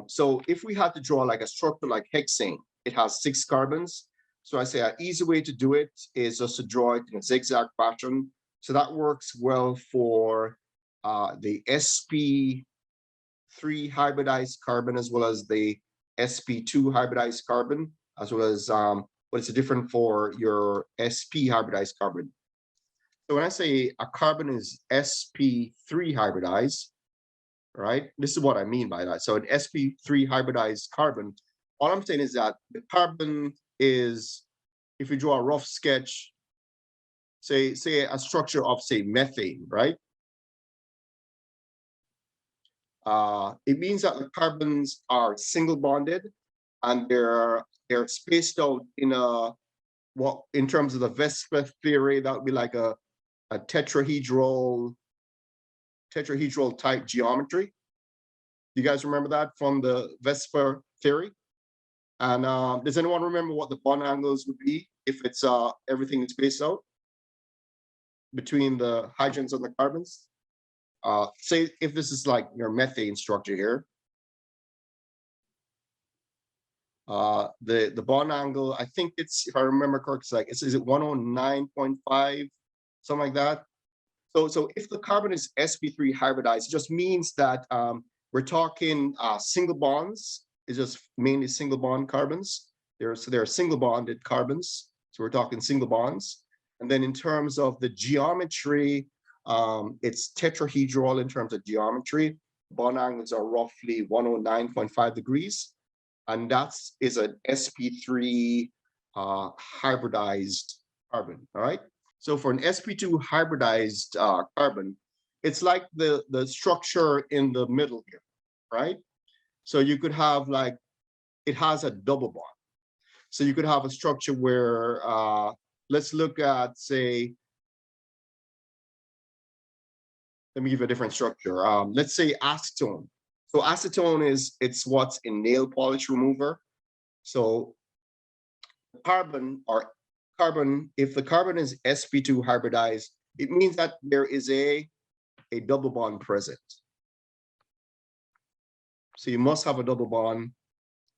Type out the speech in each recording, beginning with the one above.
So if we had to draw like a structure like hexane, it has 6 carbons. So I say an easy way to do it is just to draw it in a zigzag fashion. So that works well for the sp3 hybridized carbon, as well as the sp2 hybridized carbon, as well as but it's different for your sp hybridized carbon. So when I say a carbon is sp3 hybridized, right? This is what I mean by that. So an sp3 hybridized carbon, all I'm saying is that the carbon is, if you draw a rough sketch, say a structure of, say, methane, right? It means that the carbons are single bonded, and they're spaced out in a, what in terms of the Vesper theory, that would be like a tetrahedral type geometry. You guys remember that from the Vesper theory? And does anyone remember what the bond angles would be if it's everything is spaced out between the hydrogens and the carbons? Say if this is like your methane structure here, the bond angle, I think it's, if I remember correctly, it's like, is it 109.5, something like that? So if the carbon is sp3 hybridized, it just means that we're talking single bonds. It's just mainly single bond carbons. They're single bonded carbons. So we're talking single bonds. And then in terms of the geometry, it's tetrahedral in terms of geometry. Bond angles are roughly 109.5 degrees. And that is an sp3 hybridized carbon, all right? So for an sp2 hybridized carbon, it's like the structure in the middle here, right? So you could have like, it has a double bond. So you could have a structure where, let's look at, say, let me give you a different structure. Let's say acetone. So acetone it's what's in nail polish remover. So carbon, if the carbon is sp2 hybridized, it means that there is a double bond present. So you must have a double bond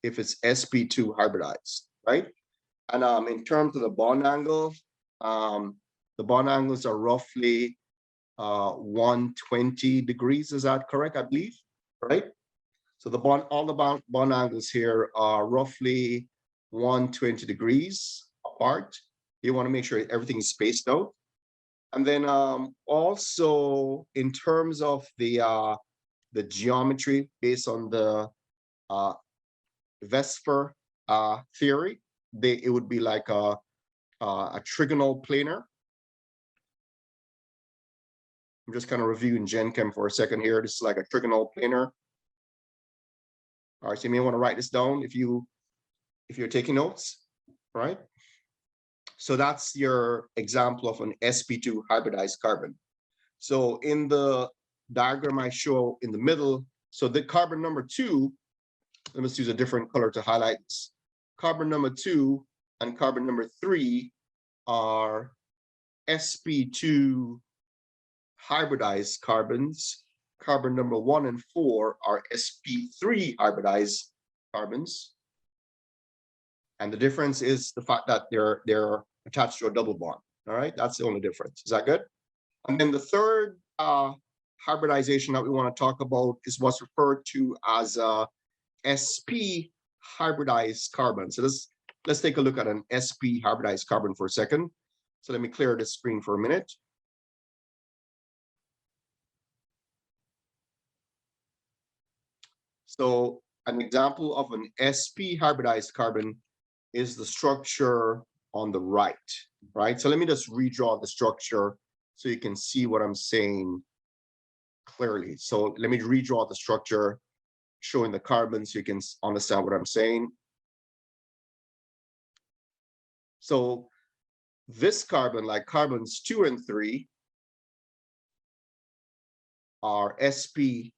if it's sp2 hybridized, right? And in terms of the bond angle, the bond angles are roughly 120 degrees. Is that correct? I believe, right? So all the bond angles here are roughly 120 degrees apart. You want to make sure everything is spaced out. And then also in terms of the geometry based on the Vesper theory, it would be like a trigonal planar. I'm just kind of reviewing Gen Chem for a second here. This is like a trigonal planar. All right, so you may want to write this down if you're taking notes, right? So that's your example of an sp2 hybridized carbon. So in the diagram I show in the middle, so the carbon number 2, let me use a different color to highlight this. Carbon number 2 and carbon number 3 are sp2 hybridized carbons. Carbon number 1 and 4 are sp3 hybridized carbons. And the difference is the fact that they're attached to a double bond. All right, that's the only difference. Is that good? And then the third hybridization that we want to talk about is what's referred to as sp hybridized carbon. So let's take a look at an sp hybridized carbon for a second. So let me clear this screen for a minute. So an example of an sp hybridized carbon is the structure on the right, right? So let me just redraw the structure so you can see what I'm saying clearly. So let me redraw the structure showing the carbons so you can understand what I'm saying. So this carbon, like carbons 2 and 3, are sp.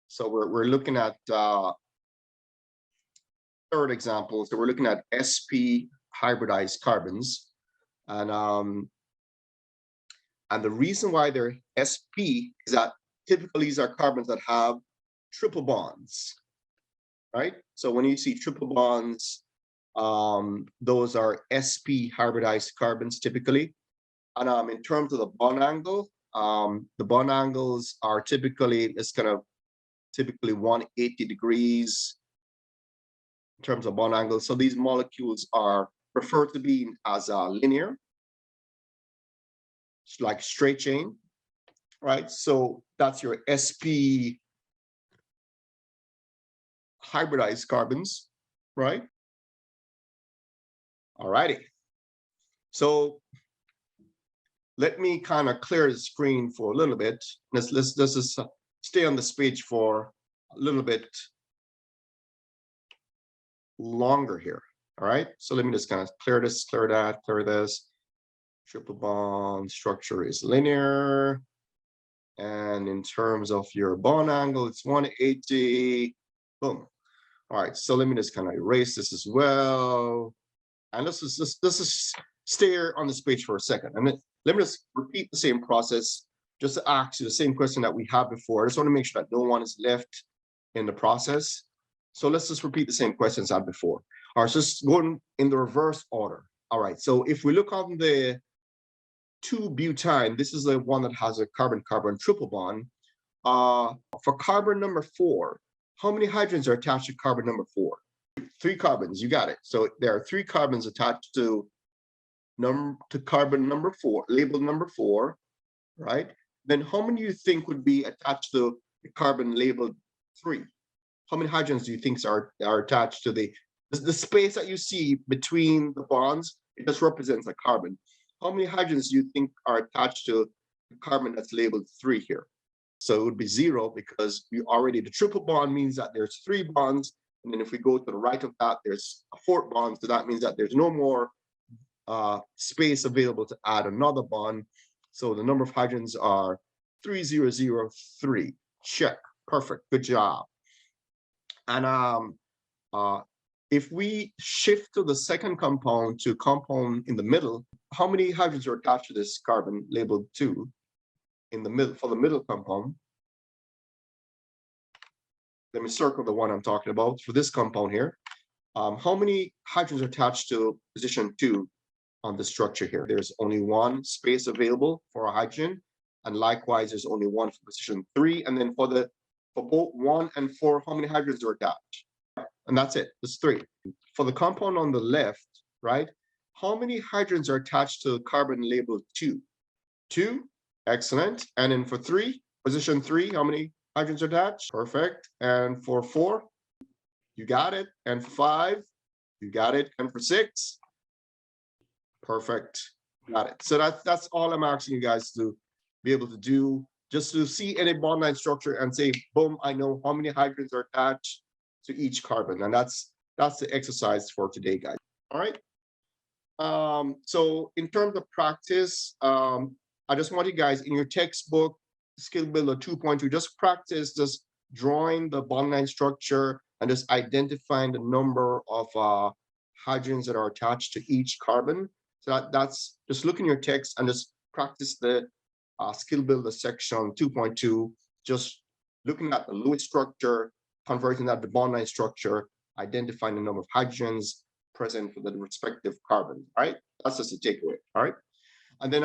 So we're looking at third example. So we're looking at sp hybridized carbons, and the reason why they're sp is that typically these are carbons that have triple bonds, right? So when you see triple bonds, those are sp hybridized carbons typically. And in terms of the bond angle, the bond angles are typically, it's kind of typically 180 degrees in terms of bond angles. So these molecules are preferred to be as a linear, like straight chain, right? So that's your sp hybridized carbons, right? All righty. So let me kind of clear the screen for a little bit. Let's just stay on this page for a little bit longer here. All right. So let me just kind of clear this, clear that, clear this. Triple bond structure is linear. And in terms of your bond angle, it's 180. Boom. All right. So let me just kind of erase this as well. And let's just stay on this page for a second. And let me just repeat the same process, just to ask you the same question that we had before. I just want to make sure that no one is left in the process. So let's just repeat the same questions I had before. All right, so just going in the reverse order. All right, so if we look on the 2-butene, this is the one that has a carbon-carbon triple bond. For carbon number 4, how many hydrogens are attached to carbon number 4? 3 carbons, you got it. So there are 3 carbons attached to carbon number 4, labeled number 4, right? Then how many do you think would be attached to the carbon labeled 3? How many hydrogens do you think are attached to the space that you see between the bonds? It just represents a carbon. How many hydrogens do you think are attached to the carbon that's labeled 3 here? So it would be 0, because we already, the triple bond means that there's 3 bonds. And then if we go to the right of that, there's a 4th bond. So that means that there's no more space available to add another bond. So the number of hydrogens are 3003. Check. Perfect. Good job. And if we shift to the second compound, to compound in the middle, how many hydrogens are attached to this carbon labeled 2 in the middle, for the middle compound? Let me circle the one I'm talking about for this compound here. How many hydrogens are attached to position 2 on the structure here? There's only 1 space available for a hydrogen, and likewise there's only 1 for position 3. And then for both 1 and 4, how many hydrogens are attached? And that's it. It's 3. For the compound on the left, right? How many hydrogens are attached to carbon labeled 2? 2. Excellent. And then for 3, position 3, how many hydrogens are attached? Perfect. And for 4, you got it. And for 5, you got it. And for 6, perfect. Got it. So that's all I'm asking you guys to be able to do, just to see any bond line structure and say, boom, I know how many hydrogens are attached to each carbon. And that's the exercise for today, guys. All right. So in terms of practice, I just want you guys in your textbook, Skill Builder 2.2, just practice just drawing the bond line structure and just identifying the number of hydrogens that are attached to each carbon. So that's just look in your text and just practice the Skill Builder section 2.2, just looking at the Lewis structure, converting that to bond line structure, identifying the number of hydrogens present for the respective carbon. All right, that's just a takeaway. All right, and then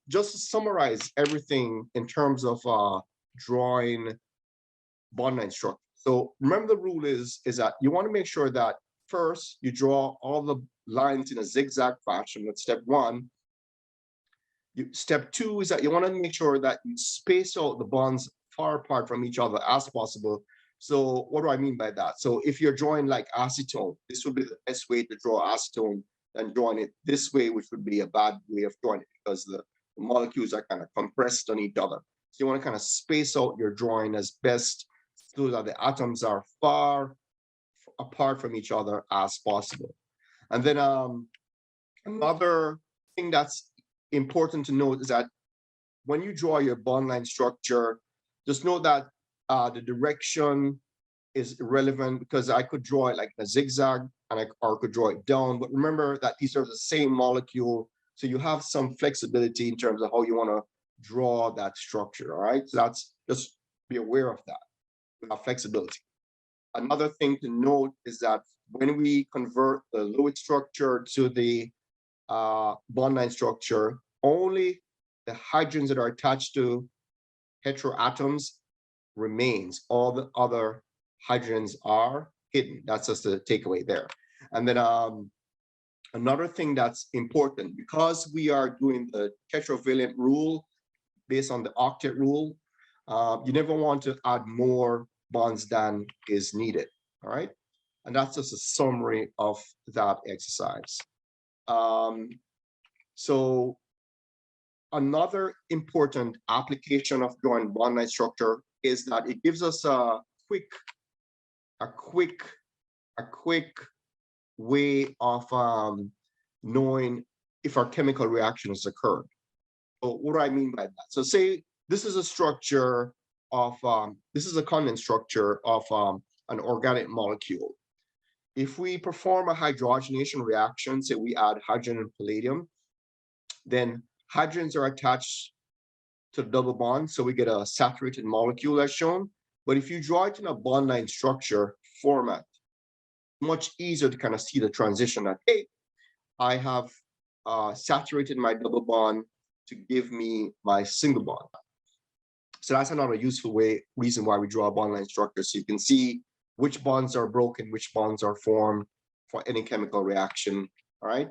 just to summarize everything in terms of drawing bond line structure. So remember, the rule is that you want to make sure that first you draw all the lines in a zigzag fashion. That's step 1. Step 2 is that you want to make sure that you space out the bonds far apart from each other as possible. So what do I mean by that? So if you're drawing like acetone, this would be the best way to draw acetone than drawing it this way, which would be a bad way of drawing it, because the molecules are kind of compressed on each other. So you want to kind of space out your drawing as best so that the atoms are far apart from each other as possible. And then another thing that's important to note is that when you draw your bond line structure, just know that the direction is irrelevant, because I could draw it like a zigzag and I could draw it down. But remember that these are the same molecule, so you have some flexibility in terms of how you want to draw that structure. All right, so that's, just be aware of that. we have flexibility. Another thing to note is that when we convert the Lewis structure to the bond line structure, only the hydrogens that are attached to heteroatoms remains. All the other hydrogens are hidden. That's just the takeaway there. And then another thing that's important, because we are doing the tetravalent rule based on the octet rule, you never want to add more bonds than is needed, all right? And that's just a summary of that exercise. So another important application of drawing bond line structure is that it gives us a quick way of knowing if our chemical reaction has occurred. So what do I mean by that? So say this is a structure of, this is a condensed structure of an organic molecule. If we perform a hydrogenation reaction, say we add hydrogen and palladium, then hydrogens are attached to the double bond, so we get a saturated molecule as shown. But if you draw it in a bond line structure format, much easier to kind of see the transition that, hey, I have saturated my double bond to give me my single bond. So that's another useful reason why we draw a bond line structure, so you can see which bonds are broken, which bonds are formed for any chemical reaction, all right?